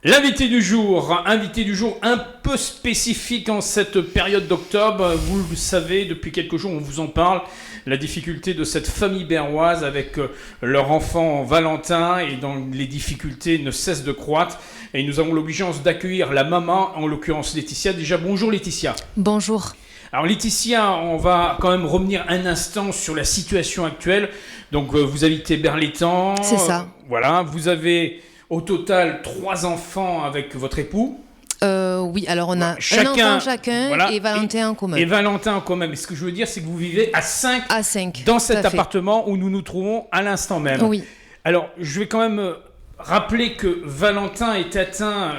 L'invité du jour un peu spécifique en cette période d'octobre. Vous le savez, depuis quelques jours, on vous en parle. La difficulté de cette famille berroise avec leur enfant Valentin et dont les difficultés ne cessent de croître. Et nous avons l'obligeance d'accueillir la maman, en l'occurrence Laetitia. Déjà, bonjour Laetitia. Bonjour. Alors Laetitia, on va quand même revenir un instant sur la situation actuelle. Donc vous habitez Berlétan. C'est ça. Voilà, vous avez au total 3 enfants avec votre époux. Oui, alors on a un enfant chacun, voilà, et Valentin en commun. Et Valentin en commun. Mais ce que je veux dire, c'est que vous vivez à 5 dans cet appartement où nous nous trouvons à l'instant même. Oui. Alors, je vais quand même rappeler que Valentin est atteint,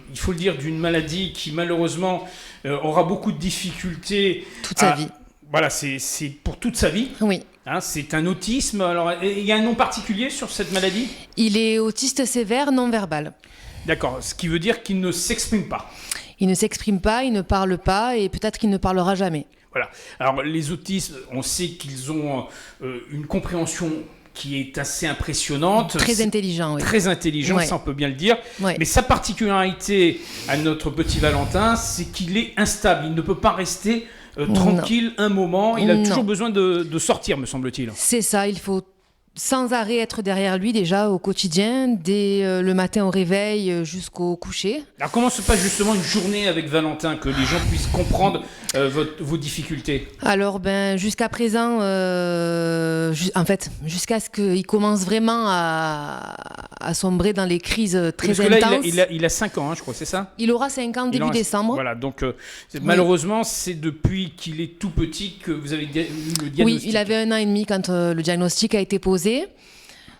il faut le dire, d'une maladie qui malheureusement aura beaucoup de difficultés. Toute sa vie. Voilà, c'est pour toute sa vie. Oui. Hein, c'est un autisme. Alors, il y a un nom particulier sur cette maladie ? Il est autiste sévère non-verbal. D'accord, ce qui veut dire qu'il ne s'exprime pas. Il ne s'exprime pas, il ne parle pas et peut-être qu'il ne parlera jamais. Voilà. Alors, les autistes, on sait qu'ils ont une compréhension qui est assez impressionnante. Très intelligent, oui. Très intelligent, ouais. Ça on peut bien le dire. Ouais. Mais sa particularité à notre petit Valentin, c'est qu'il est instable. Il ne peut pas rester tranquille un moment. Il a toujours besoin de sortir, me semble-t-il. C'est ça, il faut sans arrêt être derrière lui déjà au quotidien, dès le matin au réveil jusqu'au coucher. Alors comment se passe justement une journée avec Valentin, que les gens puissent comprendre vos difficultés ? Alors jusqu'à présent, en fait, jusqu'à ce qu'il commence vraiment à sombrer dans les crises très intenses. Il a 5 ans, hein, je crois, c'est ça ? Il aura 5 ans début décembre. Voilà, donc malheureusement, c'est depuis qu'il est tout petit que vous avez eu le diagnostic. Oui, il avait 1 an et demi quand le diagnostic a été posé.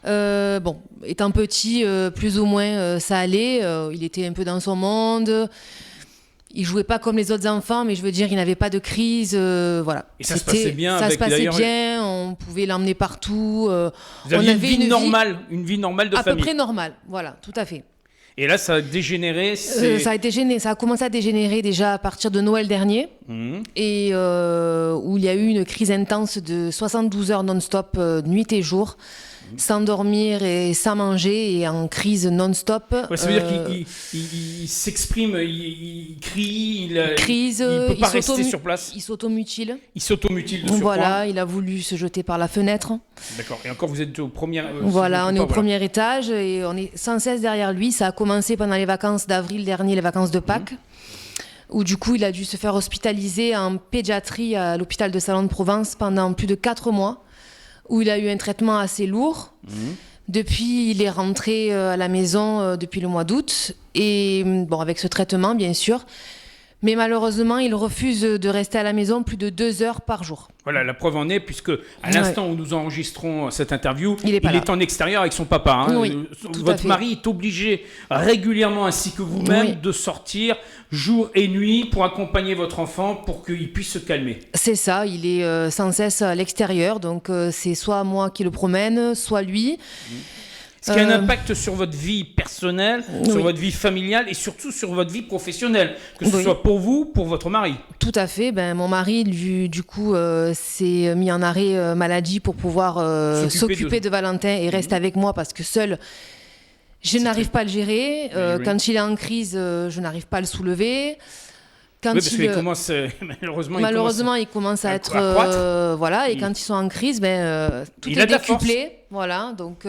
Étant petit, plus ou moins, ça allait. Il était un peu dans son monde. Il jouait pas comme les autres enfants, mais je veux dire, il n'avait pas de crise. Voilà. Et ça se passait bien. Ça se passait bien. On pouvait l'emmener partout. Vous aviez une vie normale de famille. À peu près normale. Voilà, tout à fait. Et là, ça a dégénéré. Ça a commencé à dégénérer déjà à partir de Noël dernier, et où il y a eu une crise intense de 72 heures non-stop, nuit et jour, sans dormir et sans manger, et en crise non-stop. Ouais, ça veut dire qu'il s'exprime, il crie, il peut pas rester sur place. Il s'automutile. Il s'automutile de surcroît. Voilà, il a voulu se jeter par la fenêtre. D'accord. Et encore, vous êtes au premier. Voilà, on est au premier étage et on est sans cesse derrière lui. Ça a commencé pendant les vacances d'avril dernier, les vacances de Pâques, où du coup il a dû se faire hospitaliser en pédiatrie à l'hôpital de Salon de Provence pendant plus de 4 mois, où il a eu un traitement assez lourd. Depuis, il est rentré à la maison depuis le mois d'août, et avec ce traitement bien sûr, mais malheureusement il refuse de rester à la maison plus de 2 heures par jour. Voilà, la preuve en est, puisque à l'instant où nous enregistrons cette interview, il est en extérieur avec son papa. Hein. Oui, votre mari est obligé régulièrement, ainsi que vous-même, de sortir jour et nuit pour accompagner votre enfant pour qu'il puisse se calmer. C'est ça, il est sans cesse à l'extérieur, donc c'est soit moi qui le promène, soit lui. Ce qui a un impact sur votre vie personnelle, sur votre vie familiale et surtout sur votre vie professionnelle, que ce soit pour vous, pour votre mari. Tout à fait. Mon mari, du coup, s'est mis en arrêt maladie pour pouvoir s'occuper de Valentin et reste avec moi, parce que seul, je n'arrive pas à le gérer. Quand il est en crise, je n'arrive pas à le soulever. Parce qu'il commence, malheureusement, il commence à être... voilà, et quand ils sont en crise, tout est décuplé. Voilà, donc...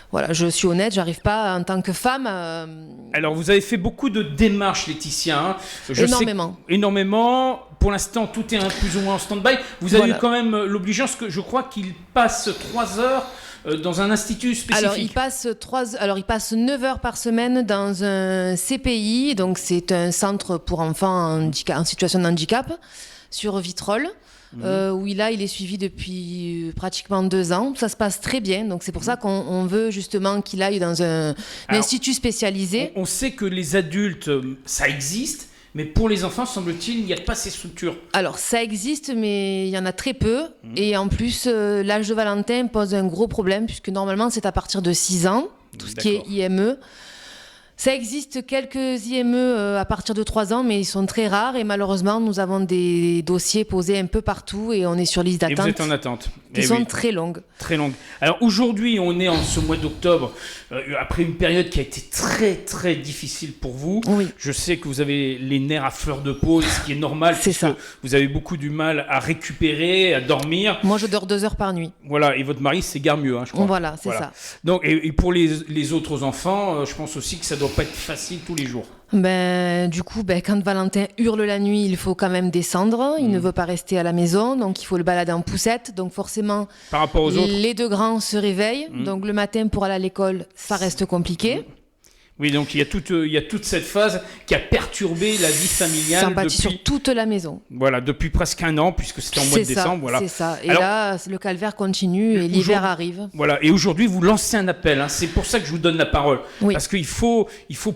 Voilà, je suis honnête, j'arrive pas en tant que femme. Alors, vous avez fait beaucoup de démarches, Laetitia. Hein. Énormément. Pour l'instant, tout est plus ou moins en stand-by. Vous avez eu quand même l'obligeance que je crois qu'il passe 3 heures dans un institut spécifique. Alors, il passe 9 heures par semaine dans un CPI. Donc, c'est un centre pour enfants en situation de handicap sur Vitrolles. Où il est suivi depuis pratiquement 2 ans. Ça se passe très bien, donc c'est pour ça qu'on veut justement qu'il aille dans un institut spécialisé. On sait que les adultes, ça existe, mais pour les enfants, semble-t-il, il n'y a pas ces structures. Alors ça existe, mais il y en a très peu, et en plus l'âge de Valentin pose un gros problème, puisque normalement c'est à partir de 6 ans, tout ce qui est IME. Ça existe quelques IME à partir de 3 ans, mais ils sont très rares et malheureusement, nous avons des dossiers posés un peu partout et on est sur liste d'attente. Et vous êtes en attente. Qui sont très longues. Très longues. Alors aujourd'hui, on est en ce mois d'octobre, après une période qui a été très très difficile pour vous. Oui. Je sais que vous avez les nerfs à fleur de peau, ce qui est normal, c'est ça. Vous avez beaucoup du mal à récupérer, à dormir. Moi, je dors 2 heures par nuit. Voilà, et votre mari s'égare mieux, je crois. Voilà, c'est ça. Donc, et pour les autres enfants, je pense aussi que ça doit pas être facile tous les jours. Du coup, quand Valentin hurle la nuit, il faut quand même descendre. Il ne veut pas rester à la maison, donc il faut le balader en poussette. Donc forcément, par rapport aux autres, les 2 grands se réveillent. Donc le matin, pour aller à l'école, ça reste compliqué. Oui, donc il y a toute cette phase qui a perturbé la vie familiale. Ça pâtit sur toute la maison. Voilà, depuis presque 1 an, puisque c'était en mois de décembre. Voilà. C'est ça. Et alors, là, le calvaire continue et l'hiver arrive. Voilà, et aujourd'hui, vous lancez un appel. C'est pour ça que je vous donne la parole. Oui. Parce qu'il faut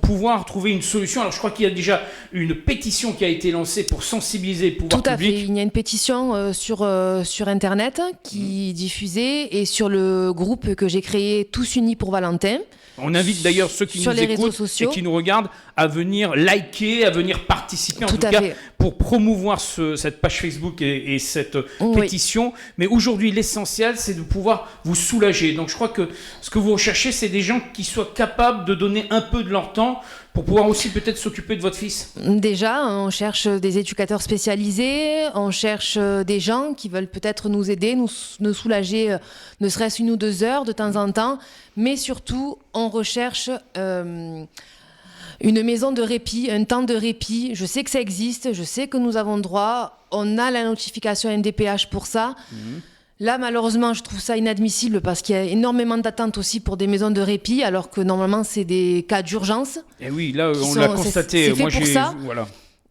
pouvoir trouver une solution. Alors, je crois qu'il y a déjà une pétition qui a été lancée pour sensibiliser le pouvoir public. Tout à fait. Il y a une pétition sur Internet qui est diffusée et sur le groupe que j'ai créé Tous Unis pour Valentin. On invite d'ailleurs ceux qui nous écoutent et qui nous regardent à venir liker, à venir participer, en tout cas, pour promouvoir cette page Facebook et cette pétition. Mais aujourd'hui, l'essentiel, c'est de pouvoir vous soulager. Donc je crois que ce que vous recherchez, c'est des gens qui soient capables de donner un peu de leur temps pour pouvoir aussi peut-être s'occuper de votre fils. Déjà, on cherche des éducateurs spécialisés, on cherche des gens qui veulent peut-être nous aider, nous soulager, ne serait-ce 1 ou 2 heures de temps en temps, mais surtout, on recherche une maison de répit, un temps de répit. Je sais que ça existe, je sais que nous avons droit, on a la notification NDPH pour ça. Là, malheureusement, je trouve ça inadmissible parce qu'il y a énormément d'attentes aussi pour des maisons de répit, alors que normalement, c'est des cas d'urgence. Et oui, là, on l'a constaté. C'est fait pour ça. Voilà.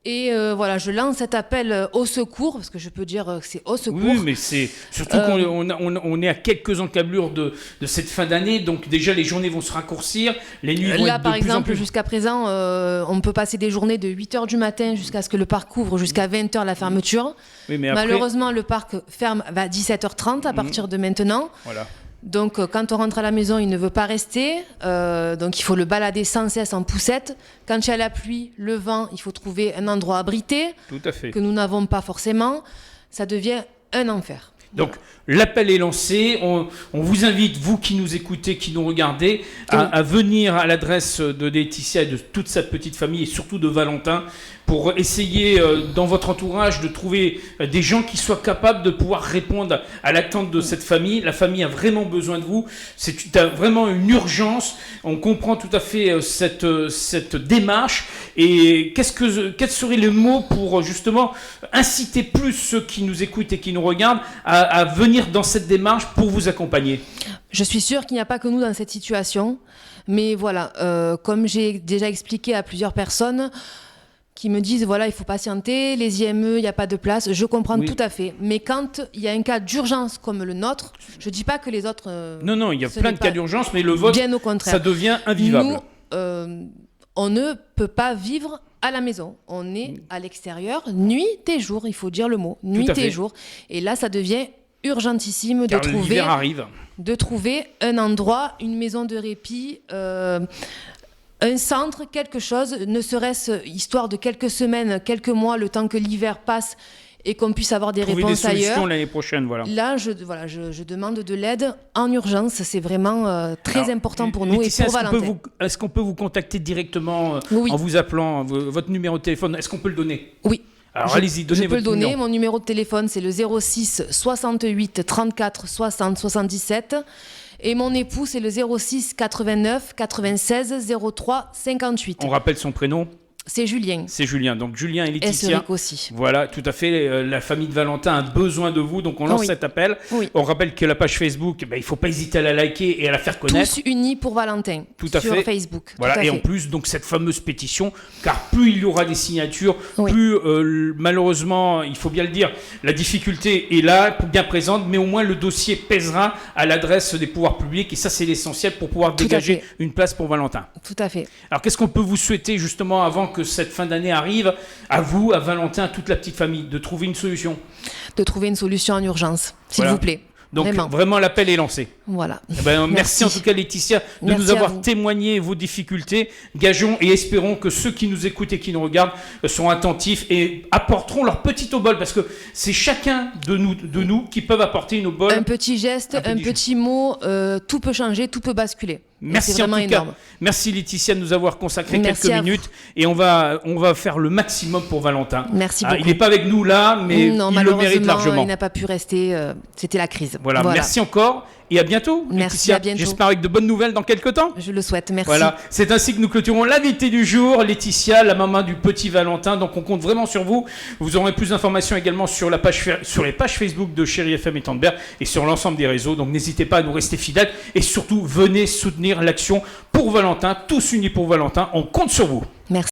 Et je lance cet appel au secours, parce que je peux dire que c'est au secours. Oui, mais c'est surtout qu'on est à quelques encablures de cette fin d'année, donc déjà les journées vont se raccourcir, les nuits vont là, être par de plus en exemple, plus... jusqu'à présent, on peut passer des journées de 8h du matin jusqu'à ce que le parc ouvre, jusqu'à 20h la fermeture. Oui, mais après... Malheureusement, le parc ferme à 17h30 à partir de maintenant. Voilà. Donc, quand on rentre à la maison, il ne veut pas rester. Donc, il faut le balader sans cesse en poussette. Quand il y a la pluie, le vent, il faut trouver un endroit abrité. Tout à fait. Que nous n'avons pas forcément. Ça devient un enfer. Donc, l'appel est lancé. On vous invite, vous qui nous écoutez, qui nous regardez, à venir à l'adresse de Laetitia et de toute sa petite famille, et surtout de Valentin, pour essayer, dans votre entourage, de trouver des gens qui soient capables de pouvoir répondre à l'attente de cette famille. La famille a vraiment besoin de vous. C'est vraiment une urgence. On comprend tout à fait cette démarche. Et quels seraient les mots pour, justement, inciter plus ceux qui nous écoutent et qui nous regardent à venir dans cette démarche pour vous accompagner? Je suis sûre qu'il n'y a pas que nous dans cette situation. Mais voilà, comme j'ai déjà expliqué à plusieurs personnes qui me disent, voilà, il faut patienter, les IME, il n'y a pas de place. Je comprends tout à fait. Mais quand il y a un cas d'urgence comme le nôtre, je ne dis pas que les autres... non, il y a plein de cas d'urgence, mais le vôtre, bien au contraire. Ça devient invivable. Nous, on ne peut pas vivre à la maison. On est à l'extérieur, nuit et jour, il faut dire le mot, nuit et jour. Et là, ça devient urgentissime de trouver un endroit, une maison de répit, un centre, quelque chose, ne serait-ce histoire de quelques semaines, quelques mois, le temps que l'hiver passe et qu'on puisse avoir des réponses ailleurs. Trouver des solutions l'année prochaine, voilà. Là, je demande de l'aide en urgence. C'est vraiment très important pour nous Laetitia, et pour Valentin. Est-ce qu'on peut vous contacter directement en vous appelant, votre numéro de téléphone? Est-ce qu'on peut le donner? Oui. Alors allez-y, donnez votre numéro. Je peux le donner. Mon numéro de téléphone, c'est le 06 68 34 60 77. Et mon époux, c'est le 06 89 96 03 58. On rappelle son prénom? C'est Julien. C'est Julien. Donc Julien et Laetitia. Aussi. Voilà, tout à fait. La famille de Valentin a besoin de vous. Donc on lance cet appel. Oui. On rappelle que la page Facebook, il ne faut pas hésiter à la liker et à la faire connaître. Tous unis pour Valentin. Sur Facebook. Voilà. Et en plus, donc cette fameuse pétition, car plus il y aura des signatures, plus malheureusement, il faut bien le dire, la difficulté est là, bien présente, mais au moins le dossier pèsera à l'adresse des pouvoirs publics. Et ça, c'est l'essentiel pour pouvoir dégager une place pour Valentin. Tout à fait. Alors qu'est-ce qu'on peut vous souhaiter justement avant que cette fin d'année arrive, à vous, à Valentin, à toute la petite famille, de trouver une solution? De trouver une solution en urgence, s'il vous plaît. Donc vraiment l'appel est lancé. Voilà. Merci en tout cas Laetitia de nous avoir témoigné vos difficultés. Gageons et espérons que ceux qui nous écoutent et qui nous regardent sont attentifs et apporteront leur petit obol, parce que c'est chacun de nous qui peuvent apporter une obol. Un petit geste, un petit mot, tout peut changer, tout peut basculer. Merci en tout cas. Merci Laetitia de nous avoir consacré quelques minutes et on va faire le maximum pour Valentin. Merci beaucoup. Il n'est pas avec nous là, mais il le mérite largement. Il n'a pas pu rester, c'était la crise. Voilà. Merci encore et à bientôt. Merci, Laetitia. à bientôt. J'espère avec de bonnes nouvelles dans quelques temps. Je le souhaite, merci. Voilà, c'est ainsi que nous clôturons l'invité du jour, Laetitia, la maman du petit Valentin. Donc on compte vraiment sur vous. Vous aurez plus d'informations également sur les pages Facebook de Chérie FM et Tandberg et sur l'ensemble des réseaux. Donc n'hésitez pas à nous rester fidèles et surtout venez soutenir l'action pour Valentin, tous unis pour Valentin. On compte sur vous. Merci.